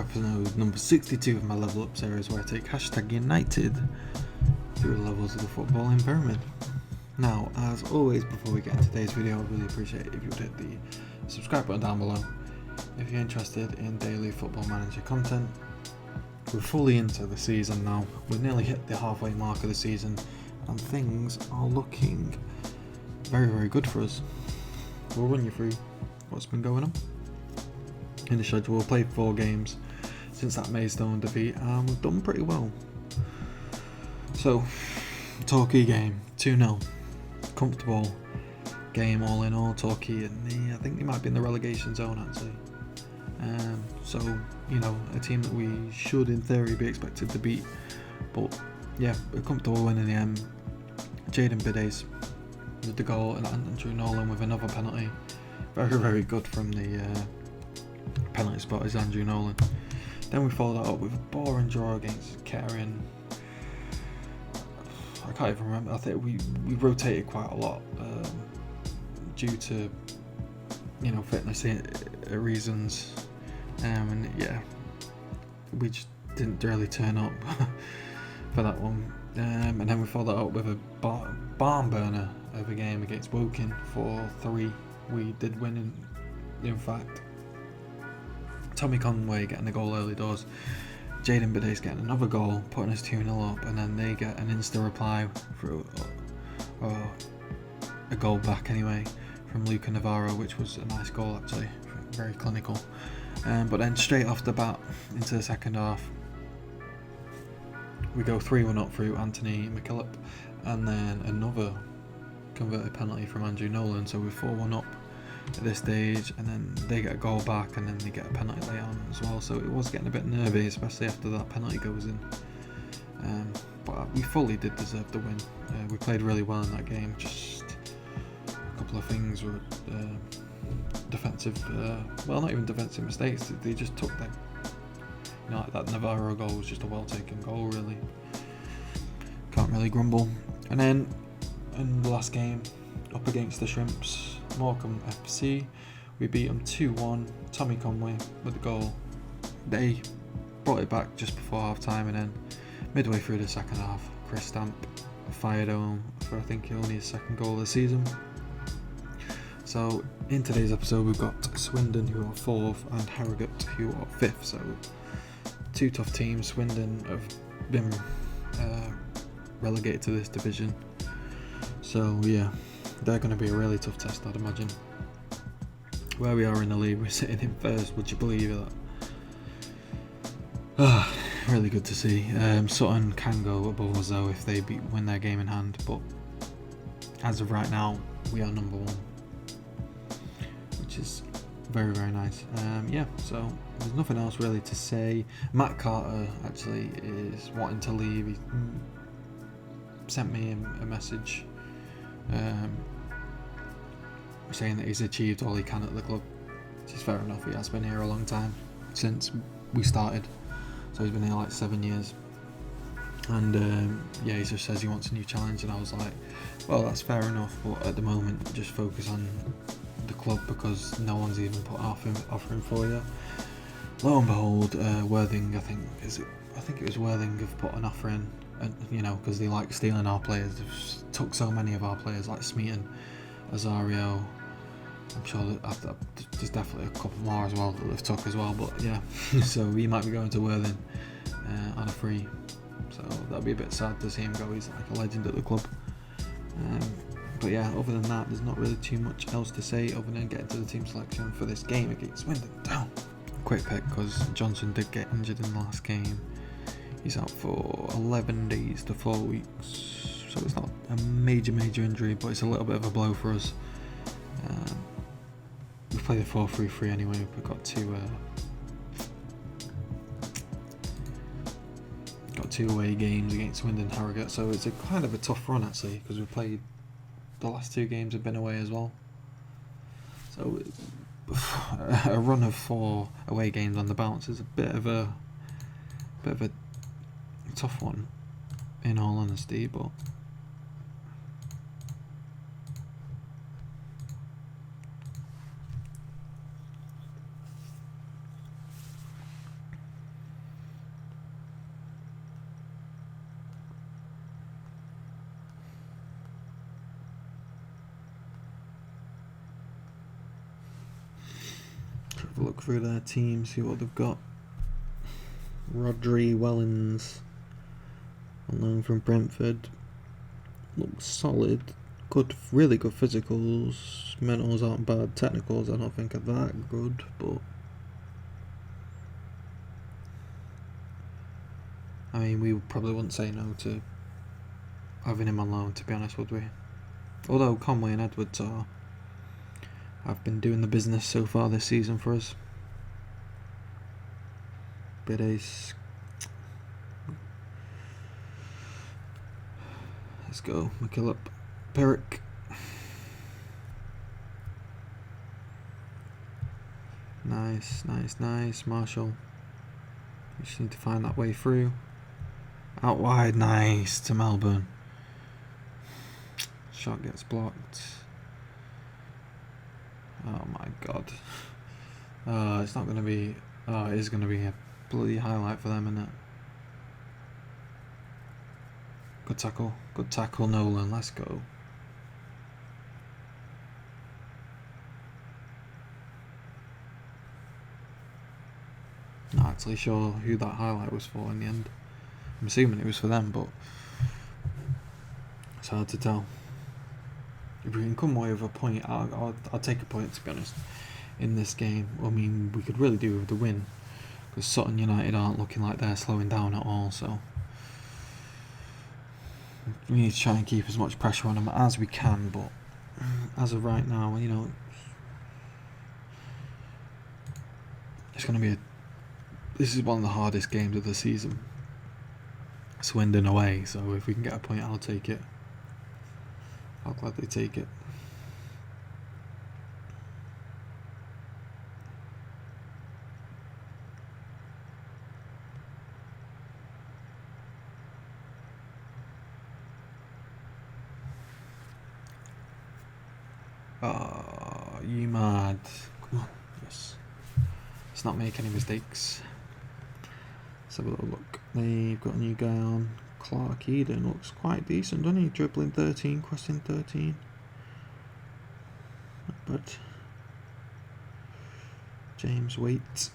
episode number 62 of my Level Up series, where I take Hashtag United through the levels of the footballing pyramid. Now, as always, before we get into today's video, I'd really appreciate it if you would hit the subscribe button down below. If you're interested in daily Football Manager content, we're fully into the season now. We've nearly hit the halfway mark of the season, and things are looking very, very good for us. We'll run you through what's been going on. In the schedule, we'll play 4 games since that Maidstone defeat, and we've done pretty well. So, Torquay game, 2-0. Comfortable game all in all. Torquay, and I think they might be in the relegation zone actually. So, a team that we should in theory be expected to beat. But yeah, a comfortable win in the end. Jaden Bidays with the goal, and Andrew Nolan with another penalty. Very, very good from the penalty spot is Andrew Nolan. Then we followed that up with a boring draw against Kettering. I can't even remember. I think we rotated quite a lot due to fitness reasons, and yeah, we just didn't really turn up for that one. And then we followed that up with a barn burner of a game against Woking 4-3. We did win in fact. Tommy Conway getting the goal early doors. Jaden Bidays getting another goal, putting us 2-0 up, and then they get an insta reply for a goal back anyway from Luca Navarro, which was a nice goal actually, very clinical. But then straight off the bat into the second half, we go 3-1 up through Anthony McKillop, and then another converted penalty from Andrew Nolan, so we're 4-1 up at this stage, and then they get a goal back, and then they get a penalty late on as well, so it was getting a bit nervy, especially after that penalty goes in. But we fully did deserve the win. We played really well in that game, just a couple of things were defensive, well, not even defensive mistakes, they just took them. Like that Navarro goal was just a well taken goal, really. Can't really grumble. And then in the last game, up against the Shrimps, Morecambe FC, we beat them 2-1. Tommy Conway with the goal. They brought it back just before half time, and then midway through the second half, Chris Stamp fired home for I think only his second goal of the season. So in today's episode, we've got Swindon, who are 4th, and Harrogate, who are 5th. So 2 tough teams. Swindon have been relegated to this division, so yeah, they're going to be a really tough test, I'd imagine. Where we are in the league, we're sitting in 1st, would you believe that? Really good to see. Sutton can go above us though if they win their game in hand, but as of right now, we are number 1, which is very, very nice. So there's nothing else really to say. Matt Carter actually is wanting to leave. He sent me a message saying that he's achieved all he can at the club, which is fair enough. He has been here a long time, since we started, so he's been here like 7 years, and he just says he wants a new challenge, and I was like, well, that's fair enough, but at the moment just focus on the club, because no one's even put offering for you. Lo and behold, Worthing, I think it was Worthing, have put an offer in, and because they like stealing our players. They've took so many of our players, like Smeaton, Azario. I'm sure that there's definitely a couple more as well that they've took as well, but yeah. So we might be going to Worthing on a free, so that'll be a bit sad to see him go. He's like a legend at the club. But yeah, other than that, there's not really too much else to say other than getting to the team selection for this game against Swindon Town. Quick pick, because Johnson did get injured in the last game. He's out for 11 days to 4 weeks, so it's not a major injury, but it's a little bit of a blow for us. We've played a 4-3-3 anyway. We've got two away games against Swindon Harrogate, so it's a kind of a tough run actually, because we've played the last 2 games have been away as well. So a run of 4 away games on the bounce is a bit of a tough one, in all honesty, but through their team, see what they've got. Rodri Wellens, on loan from Brentford. Looks solid. Good, really good physicals. Mentals aren't bad. Technicals I don't think are that good, but I mean, we probably wouldn't say no to having him on loan, to be honest, would we? Although Conway and Edwards have been doing the business so far this season for us. Bidace. Let's go. McKillop. Perrick. Nice, nice, nice. Marshall. We just need to find that way through. Out wide. Nice to Melbourne. Shot gets blocked. Oh my god. It's not going to be... it is going to be a bloody highlight for them, isn't it? Good tackle. Good tackle, Nolan. Let's go. Not actually sure who that highlight was for in the end. I'm assuming it was for them, but it's hard to tell. If we can come away with a point, I'll take a point, to be honest, in this game. I mean, we could really do with the win, because Sutton United aren't looking like they're slowing down at all, so we need to try and keep as much pressure on them as we can, but as of right now, you know, it's going to be this is one of the hardest games of the season. Swindon away, so if we can get a point, I'll take it. I'll gladly take it. You mad? Come on, yes. Let's not make any mistakes. Let's have a little look. They've got a new guy on. Clark Eden looks quite decent, doesn't he? Dribbling 13, crossing 13. Not bad. James Waite,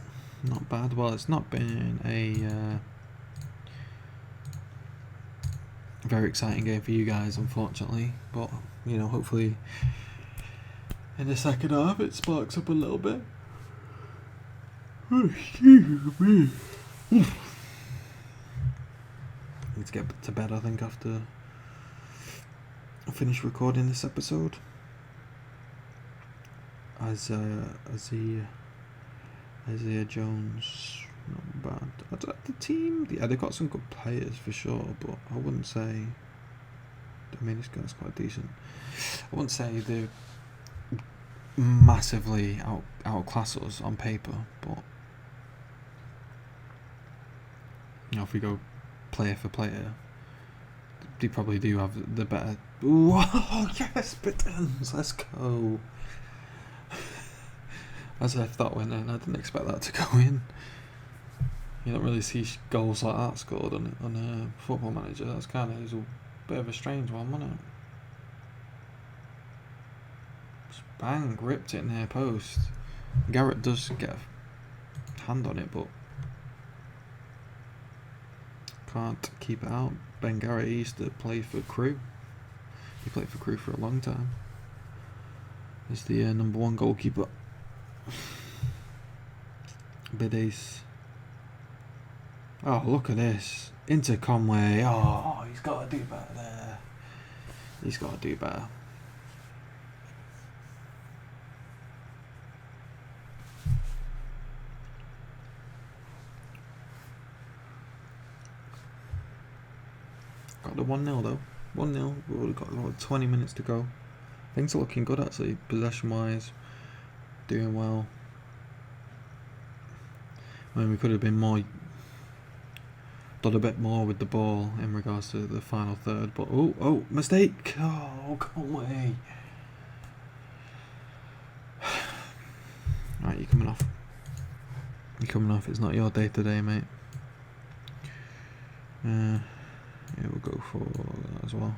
not bad. Well, it's not been a very exciting game for you guys, unfortunately. But, you know, hopefully in the second half it sparks up a little bit. Oh, excuse me. Need to get to bed, I think, after I finish recording this episode. Isaiah Jones, not bad. The team, yeah, they've got some good players for sure, but I wouldn't say. I mean, this guy's quite decent. I wouldn't say they're massively outclass us on paper, but you know, if we go player for player, they probably do have the better. Whoa, yes, Bittens, let's go. As if that went in, I didn't expect that to go in. You don't really see goals like that scored on a Football Manager. That's kind of a bit of a strange one, wasn't it? Just bang, ripped it near post. Garrett does get a hand on it, but can't keep it out. Ben Garrett used to play for Crewe. He played for Crewe for a long time. He's the number one goalkeeper. Bidace. Oh, look at this. Into Conway. Oh, he's got to do better there. He's got to do better. Got the 1-0 though. 1-0. We've already got about 20 minutes to go. Things are looking good actually, possession wise. Doing well. I mean, we could have been done a bit more with the ball in regards to the final third, but oh, mistake! Oh, Conway. Right, you're coming off. You're coming off. It's not your day today, mate. Yeah, we'll go for that as well.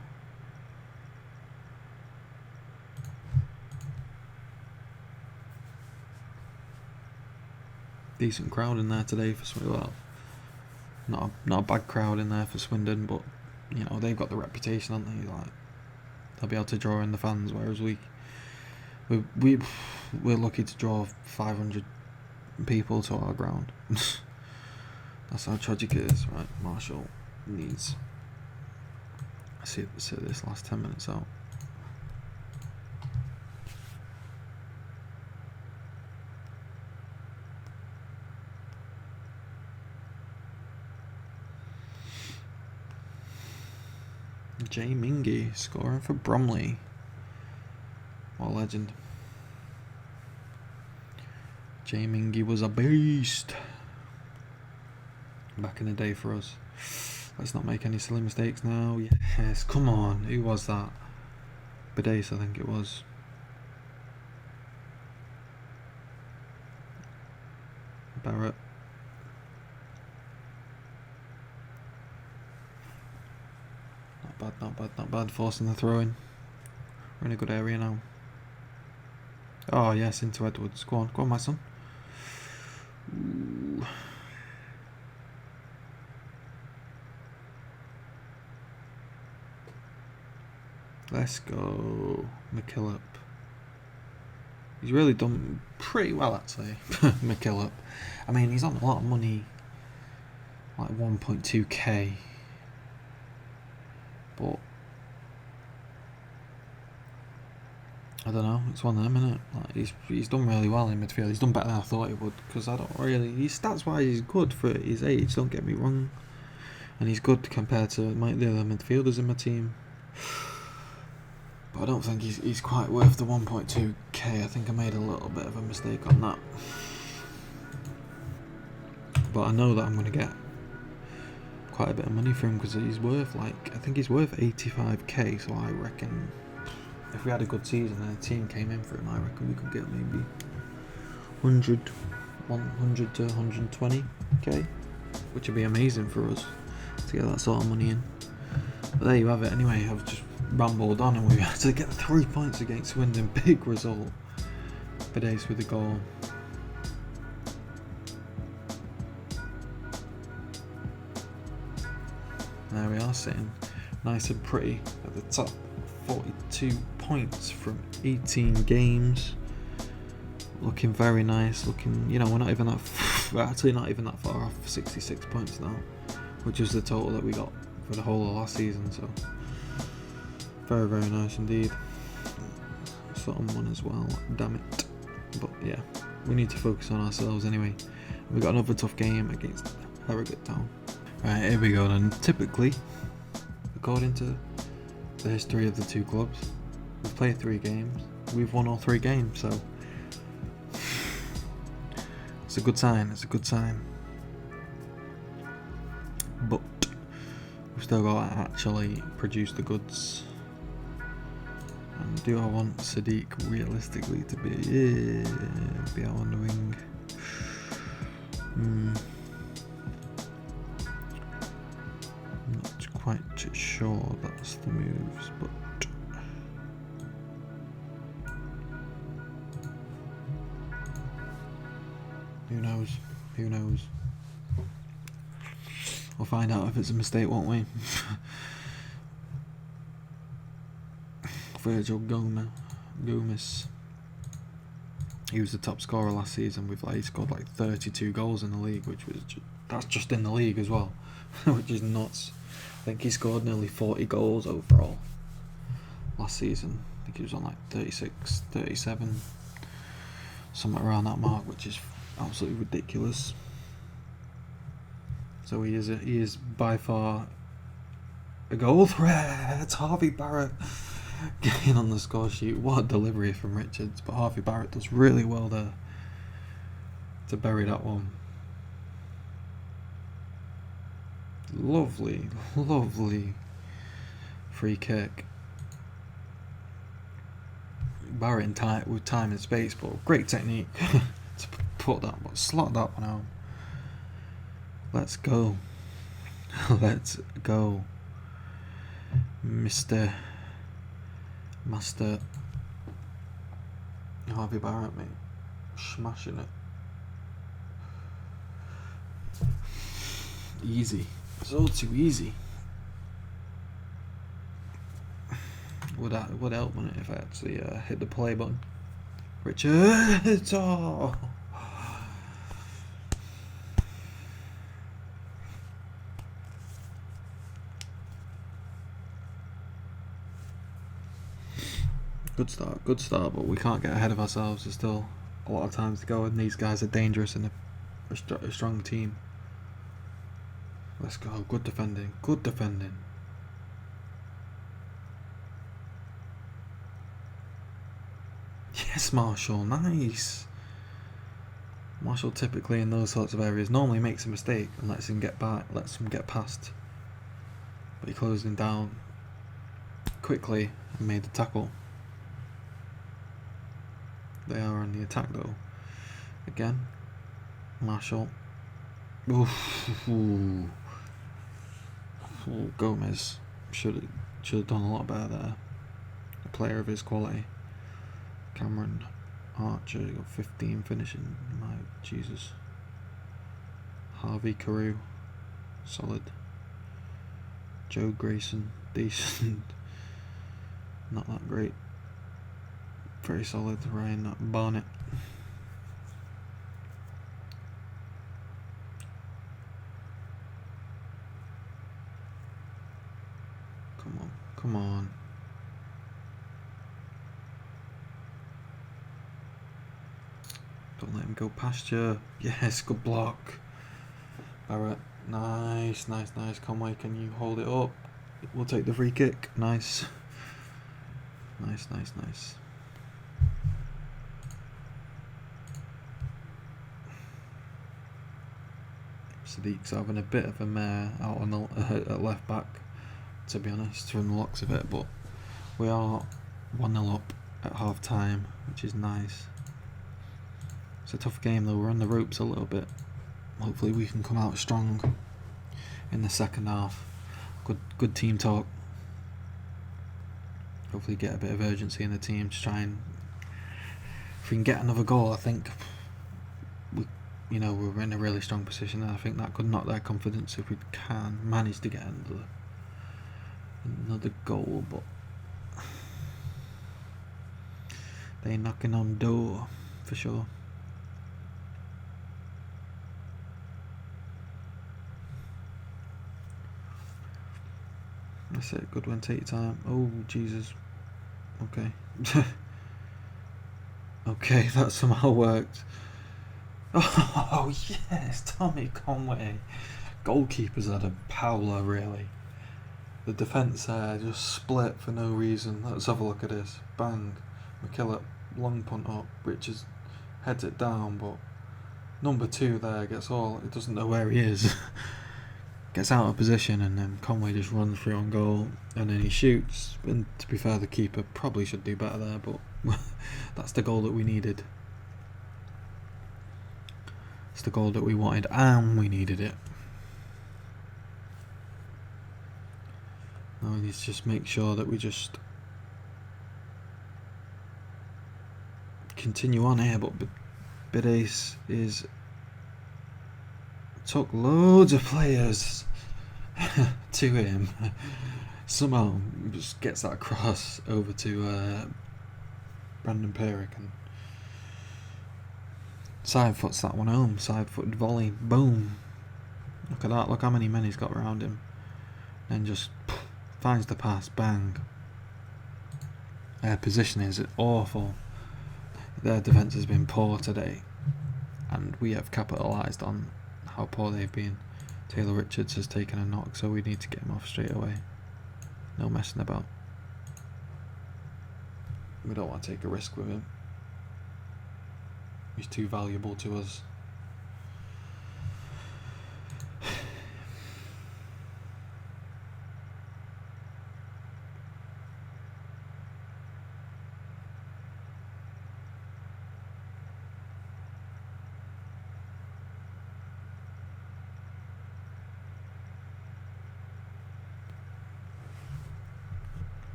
decent crowd in there today for Swindon. Well, not a bad crowd in there for Swindon, but you know they've got the reputation, haven't they? Like they'll be able to draw in the fans, whereas we're lucky to draw 500 people to our ground. That's how tragic it is, right? Marshall needs. See this last 10 minutes out. Jay Mingy scoring for Bromley. What a legend. Jay Mingy was a beast back in the day for us. Let's not make any silly mistakes now. Yes, come on. Who was that? Badace, I think it was. Barrett. Not bad. Forcing the throw in. We're in a good area now. Oh, yes, into Edwards. Go on, my son. Ooh. Let's go, McKillop. He's really done pretty well, actually. McKillop. I mean, he's on a lot of money, like 1.2k. But I don't know. It's one of them, isn't it? Like he's done really well in midfield. He's done better than I thought he would. Because I don't really. His stats wise, he's good for his age. Don't get me wrong. And he's good compared to the other midfielders in my team. But I don't think he's quite worth the 1.2k. I think I made a little bit of a mistake on that. But I know that I'm going to get quite a bit of money for him because he's worth I think he's worth 85k. So I reckon if we had a good season and a team came in for him, I reckon we could get maybe 100 to 120k, which would be amazing for us to get that sort of money in. But there you have it. Anyway, I've just rambled on and we had to get 3 points against Swindon. Big result. Badace with the goal. There we are, sitting nice and pretty at the top. 42 points from 18 games. Looking very nice. Looking, you know, we're actually not even that far off. 66 points now, which is the total that we got for the whole of last season. So very, very nice indeed. Sutton won as well. Damn it. But yeah, we need to focus on ourselves anyway. We got another tough game against Harrogate Town. Right, here we go then. Typically, according to the history of the two clubs, we've played 3 games. We've won all 3 games, so it's a good sign. It's a good sign. But we've still got to actually produce the goods. And do I want Sadiq realistically to be out on the wing? I'm not quite sure that's the moves, but who knows? Who knows? We'll find out if it's a mistake, won't we? Virgil Gomez. He was the top scorer last season with he scored 32 goals in the league, which was that's just in the league as well, which is nuts. I think he scored nearly 40 goals overall last season. I think he was on 36, 37, somewhere around that mark, which is absolutely ridiculous. So he is by far a goal threat. It's Harvey Barrett getting on the score sheet. What a delivery from Richards, but Harvey Barrett does really well there to bury that one. Lovely free kick. Barrett with time and space, but great technique to slot that one out. Let's go. Let's go. Master Harvey Barrett, mate. Smashing it. easy. It's all too easy. Would help, wouldn't it, if I actually hit the play button? Richard! Oh! Good start, but we can't get ahead of ourselves. There's still a lot of times to go, and these guys are dangerous and a strong team. Let's go. Good defending. Good defending. Yes, Marshall. Nice. Marshall typically in those sorts of areas normally makes a mistake and lets him get past. But he closed him down quickly and made the tackle. They are on the attack though. Again. Marshall. Oof. Ooh. Gomez should have done a lot better there. A player of his quality. Cameron Archer got 15 finishing. My Jesus. Harvey Carew, solid. Joe Grayson, decent. Not that great. Very solid. Ryan Barnett. Come on. Don't let him go past you. Yes, good block. Barrett, nice. Conway, can you hold it up? We'll take the free kick. Nice. Sadiq's having a bit of a mare out on the at left back, to be honest, from the looks of it, but we are 1-0 up at half time, which is nice. It's a tough game though, we're on the ropes a little bit. Hopefully we can come out strong in the second half. Good team talk. Hopefully get a bit of urgency in the team to try and, if we can get another goal, I think we're in a really strong position, and I think that could knock their confidence if we can manage to get another goal, but they're knocking on door for sure. That's it, good one, take your time. Oh Jesus. Okay. Okay, that somehow worked. Oh yes, Tommy Conway. Goalkeepers had a howler, really. The defence there just split for no reason. Let's have a look at this. Bang. McKillop, long punt up. Richards heads it down, but number 2 there gets all. It doesn't know where he is. Gets out of position, and then Conway just runs through on goal, and then he shoots. And to be fair, the keeper probably should do better there, but that's the goal that we needed. It's the goal that we wanted, and we needed it. Now we need to just make sure that we just continue on here, but Bidace took loads of players to him. Somehow just gets that cross over to Brandon Perrick and side foots that one home. Side footed volley, boom. Look at that, look how many men he's got around him. Then just finds the pass, bang. Their position is awful. Their defence has been poor today, and we have capitalised on how poor they've been. Taylor Richards has taken a knock, so we need to get him off straight away. No messing about. We don't want to take a risk with him. He's too valuable to us.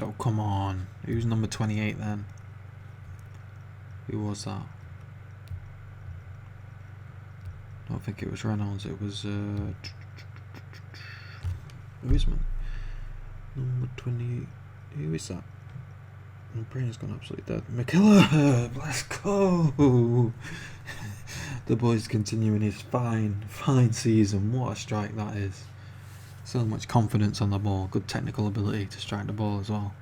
Oh, come on. Who's number 28 then? Who was that? I don't think it was Reynolds, it was who is man? Number 20. Who is that? My brain's gone absolutely dead. McKillop! Let's go! The boy's continuing his fine season. What a strike that is. So much confidence on the ball. Good technical ability to strike the ball as well.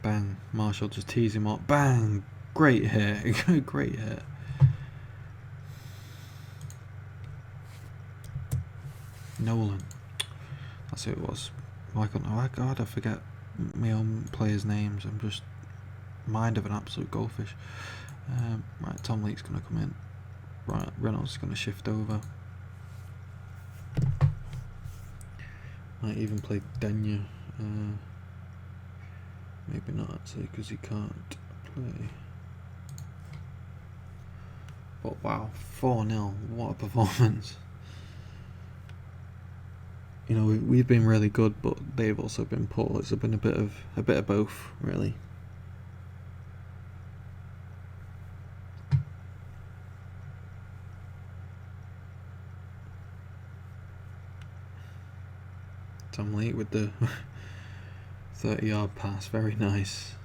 Bang. Marshall just tees him up. Bang! Great hit. Great hit. Nolan. That's who it was. Why couldn't I? God, I forget my own players' names. I'm just mind of an absolute goldfish. Right, Tom Leake's going to come in. Right, Reynolds is going to shift over. Might even play Denya. Maybe not actually, because he can't play. But wow, 4-0. What a performance. You know, we've been really good, but they've also been poor. It's been a bit of both, really. Tom Leake with the 30-yard pass, very nice.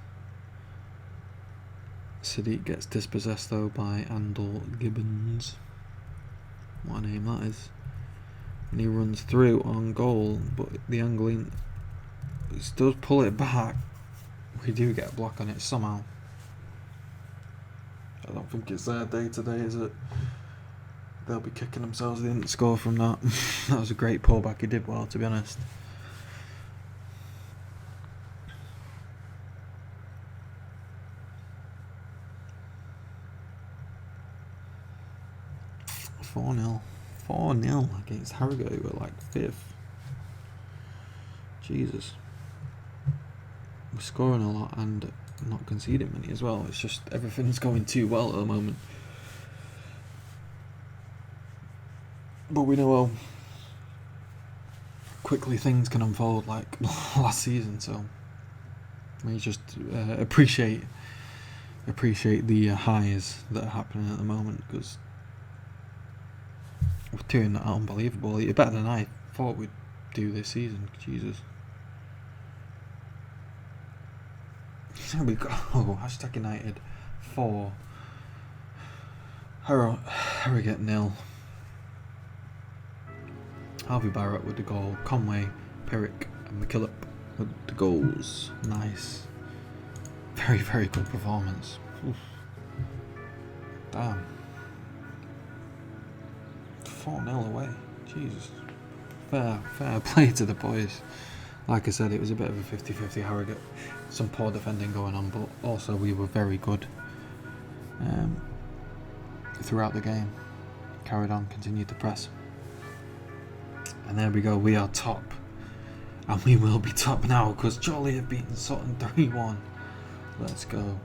Sadiq gets dispossessed though by Andal Gibbons. What a name that is. And he runs through on goal, but the angling does pull it back. We do get a block on it somehow. I don't think it's their day today, is it? They'll be kicking themselves they didn't score from that. That was a great pullback, he did well, to be honest. Four 0 against Harrogate, who were like 5th. Jesus. We're scoring a lot and not conceding many as well. It's just everything's going too well at the moment. But we know how quickly things can unfold like last season, so we just appreciate the highs that are happening at the moment, because we're doing that unbelievable. You're better than I thought we'd do this season. Jesus. Here we go. Hashtag United 4. Harrogate 0. Harvey Barrett with the goal. Conway, Perrick and McKillop with the goals. Nice. Very, very good performance. Oof. Damn. 4-0 away. Jesus. Fair play to the boys. Like I said, it was a bit of a 50-50 Harrogate. Some poor defending going on, but also we were very good throughout the game. Carried on, continued to press. And there we go, we are top. And we will be top now, because Jolly have beaten Sutton 3-1. Let's go.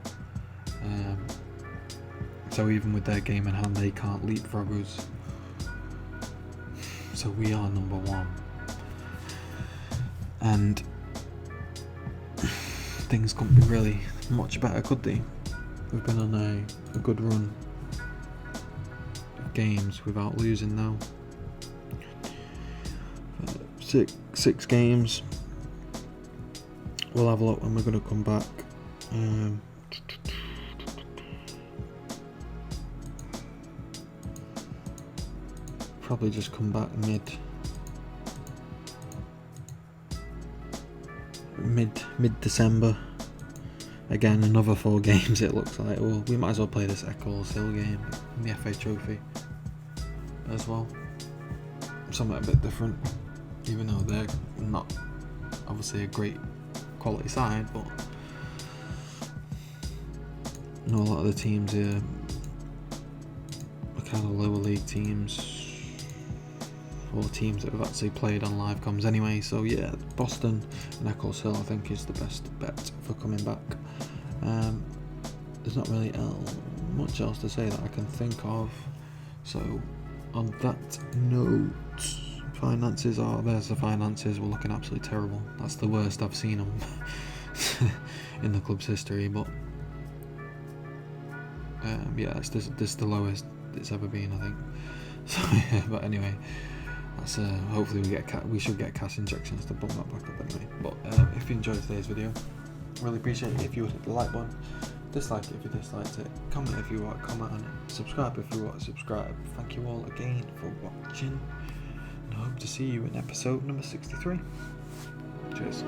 So even with their game in hand, they can't leapfrog us. So we are number 1. And things couldn't be really much better, could they? We've been on a good run of games without losing now. 6 games. We'll have a look when we're going to come back. Probably just come back mid December. Again, another 4 games it looks like. Well, we might as well play this Eccles Hill game in the FA Trophy as well. Something a bit different, even though they're not obviously a great quality side, but I know a lot of the teams here are kind of lower league teams, or teams that have actually played on live comms anyway. So yeah, Boston and Eccles Hill I think is the best bet for coming back. There's not really much else to say that I can think of. So on that note, there's the finances. We're looking absolutely terrible. That's the worst I've seen them in the club's history, but yeah, this is the lowest it's ever been, I think. So yeah, but anyway, that's hopefully we should get cash injections to bump that back up anyway. But if you enjoyed today's video, really appreciate it if you would hit the like button, dislike it if you disliked it, comment if you want, comment on it, subscribe if you want to subscribe. Thank you all again for watching, and I hope to see you in episode number 63. Cheers.